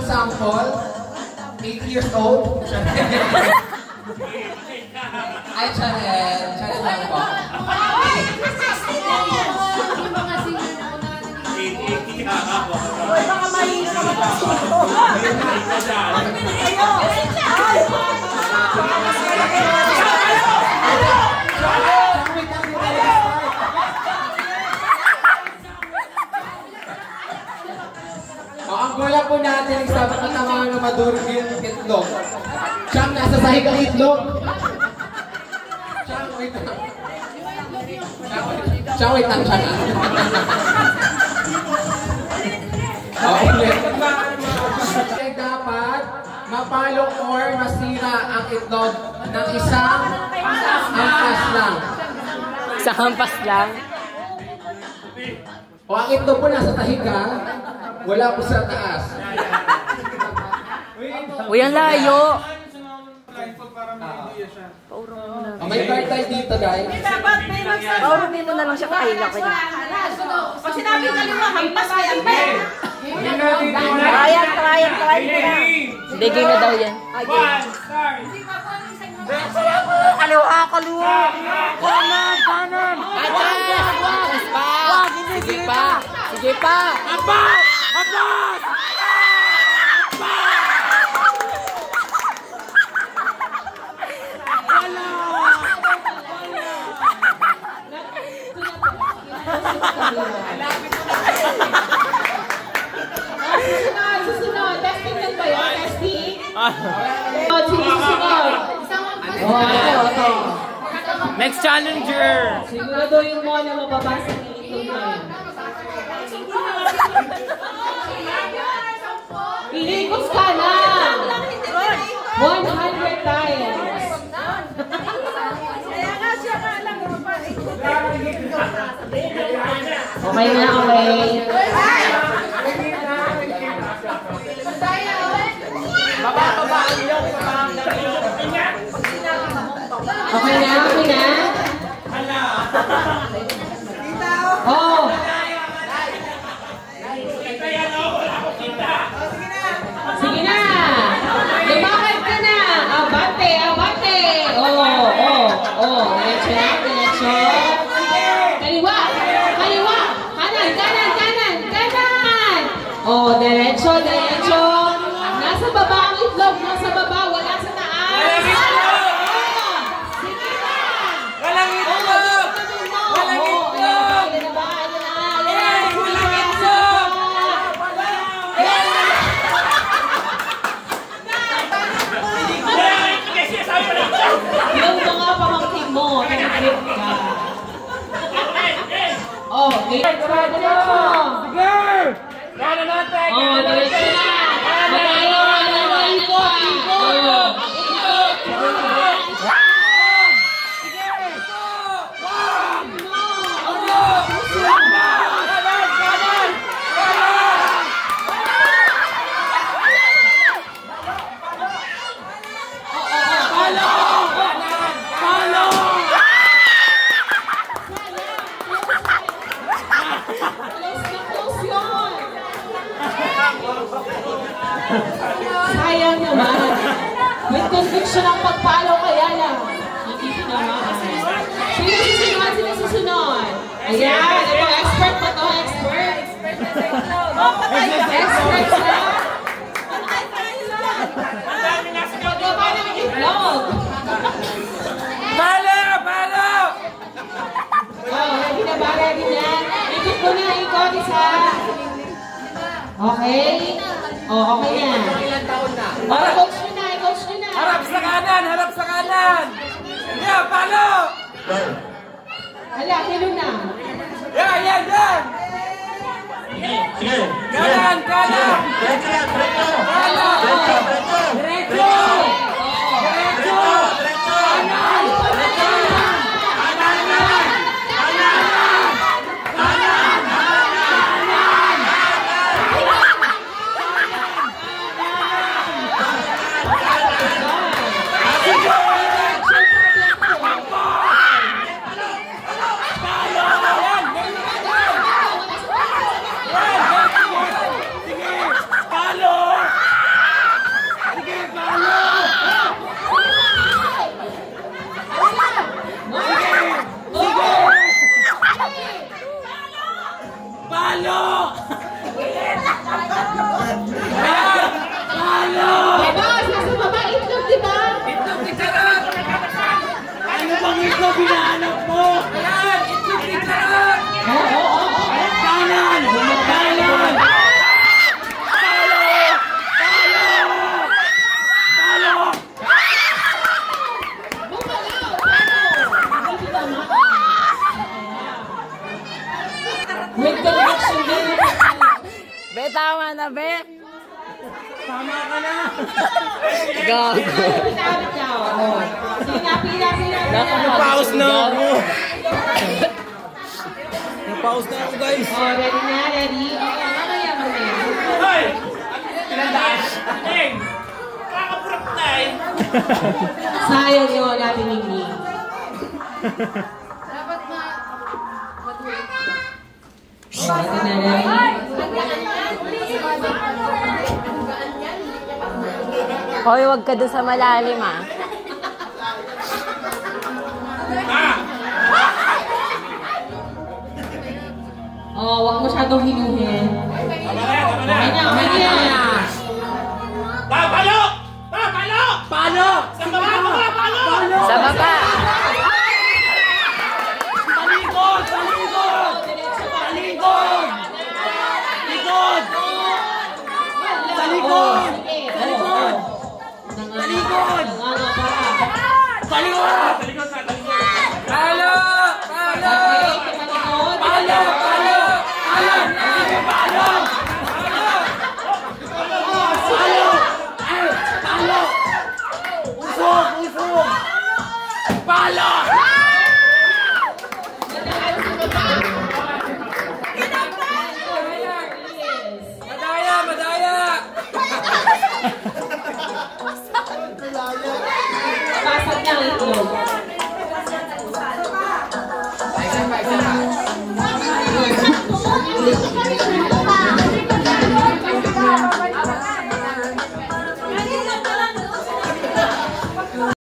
sample, 8 years old. Ay, Chanel. Chanel lang po. Ay! Yung mga singer na ko natin. Uy, baka mahina naman ang suto. Ang gola po natin, sabi ko tama na madurog yung itlog. Siyang nasa sahig ang itlog. Siyang wait lang. Siyang wait lang siya na. Ulit. Dapat mapalok or masira ang itlog ng isang hampas lang. Isang hampas lang? O ang itlog po nasa tahiga, wala po sa taas. Uy, ang layo! May card tayo dito, guys. Paurong dito na lang siya kahila ko niya. Pag sinabi kaliwa, hampas ka yan, Ben. Try mo na. Hindi, game na daw yan. Kaliwa! Kanan! Sige pa! Apas! Susunod. Testing lang ba yun? Testing? Susunod. Ito. Next challenger! Siguraduhin mo na mababasa ng itlog na yun. Iligos ka na! 100 times! Okay na, okay. Okay na? Oh! Sige na! Lumakad ka na! Abante! Oh! Diretso! Kaliwa! Kanan! Oh, diretso! Nasa baba ang itlog! Nasa baba! Wala sa taas! Sige na! Walang itlog! Walang itlog! Yung mga pamangkin mo, nag-trip ka. Oh, sarado na. Sige! Kaya natin! Oh, diretso na. Sayang naman. With conviction ang pagpalo kaya lang. Hindi naman. Sino susunod? Ayan. Ito, expert pa to. Expert na. Pagkaba ng itlog. Palo! Oh, ready na ba? Ready na? Ikot ko na. Isa. Okay? Oh, okay na. Coach nyo na. Harap sa kanan! Yeah, palo! Hala, kilo na. Yan! Kanan! Diretso! Ito binahanap mo! Ayan! Itlog ni Charot! Kanan! Kanan! Talo! Talo! With conviction din. Be, tama na, be. Tama ka na! Gago. Pinapit daw. Sige nga, pila. Napaus na ako! Napaus na ako, guys! Oh, ready na, ready? Okay, mamaya. Hoy! Pinandaan! Hey! Kakapurak na eh! Sayang yun natin Ningning. Dapat matuloy. Oh, ito na, ready? Hoy, wag ka doon sa malalim, ah. Oh, wag masyadong hinuhin. Okay na. Palo! Palo! Palo! Sa baba! Palo! Sa baba. Talikod! Talikod! Talikod! Likod! Talikod! Talikod! Talikod! Talikod! Palo! Palo! Palo! Palo! Palo! Palo! Palo! Palo! Usog! Usog! Palo!